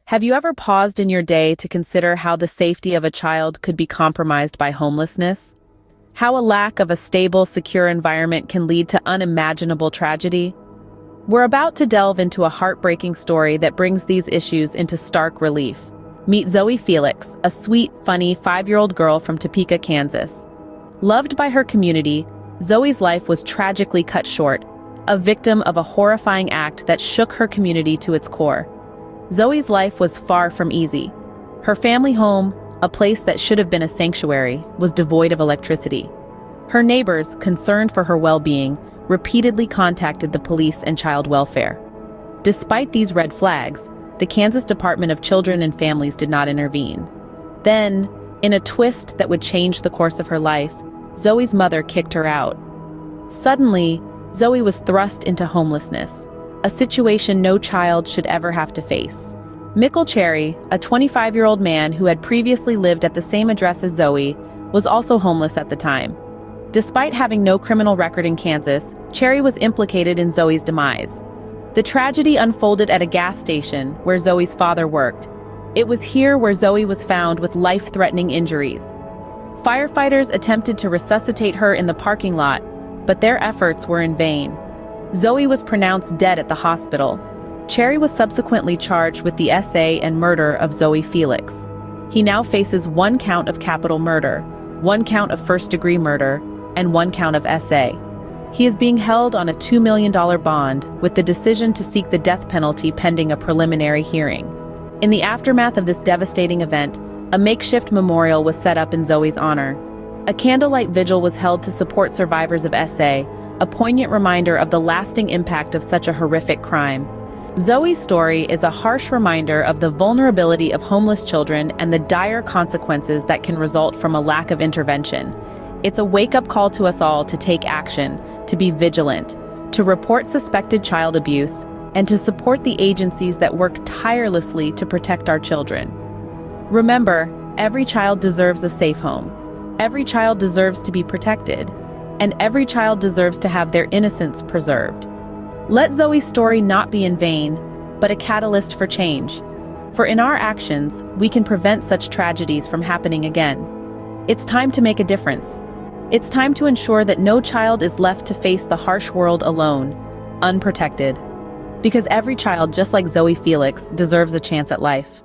Have you ever paused in your day to consider how the safety of a child could be compromised by homelessness? How a lack of a stable, secure environment can lead to unimaginable tragedy? We're about to delve into a heartbreaking story that brings these issues into stark relief. Meet Zoey Felix, a sweet, funny 5-year-old girl from Topeka, Kansas. Loved by her community, Zoey's life was tragically cut short, a victim of a horrifying act that shook her community to its core. Zoey's life was far from easy. Her family home, a place that should have been a sanctuary, was devoid of electricity. Her neighbors, concerned for her well-being, repeatedly contacted the police and child welfare. Despite these red flags, the Kansas Department of Children and Families did not intervene. Then, in a twist that would change the course of her life, Zoey's mother kicked her out. Suddenly, Zoey was thrust into homelessness, a situation no child should ever have to face. Mikkel Cherry, a 25-year-old man who had previously lived at the same address as Zoey, was also homeless at the time. Despite having no criminal record in Kansas, Cherry was implicated in Zoey's demise. The tragedy unfolded at a gas station where Zoey's father worked. It was here where Zoey was found with life-threatening injuries. Firefighters attempted to resuscitate her in the parking lot, but their efforts were in vain. Zoey was pronounced dead at the hospital. Cherry was subsequently charged with the SA and murder of Zoey Felix. He now faces 1 count of capital murder, 1 count of first-degree murder, and 1 count of SA. He is being held on a $2 million bond, with the decision to seek the death penalty pending a preliminary hearing. In the aftermath of this devastating event, a makeshift memorial was set up in Zoey's honor. A candlelight vigil was held to support survivors of SA, a poignant reminder of the lasting impact of such a horrific crime. Zoey's story is a harsh reminder of the vulnerability of homeless children and the dire consequences that can result from a lack of intervention. It's a wake-up call to us all to take action, to be vigilant, to report suspected child abuse, and to support the agencies that work tirelessly to protect our children. Remember, every child deserves a safe home. Every child deserves to be protected. And every child deserves to have their innocence preserved. Let Zoey's story not be in vain, but a catalyst for change. For in our actions, we can prevent such tragedies from happening again. It's time to make a difference. It's time to ensure that no child is left to face the harsh world alone, unprotected. Because every child, just like Zoey Felix, deserves a chance at life.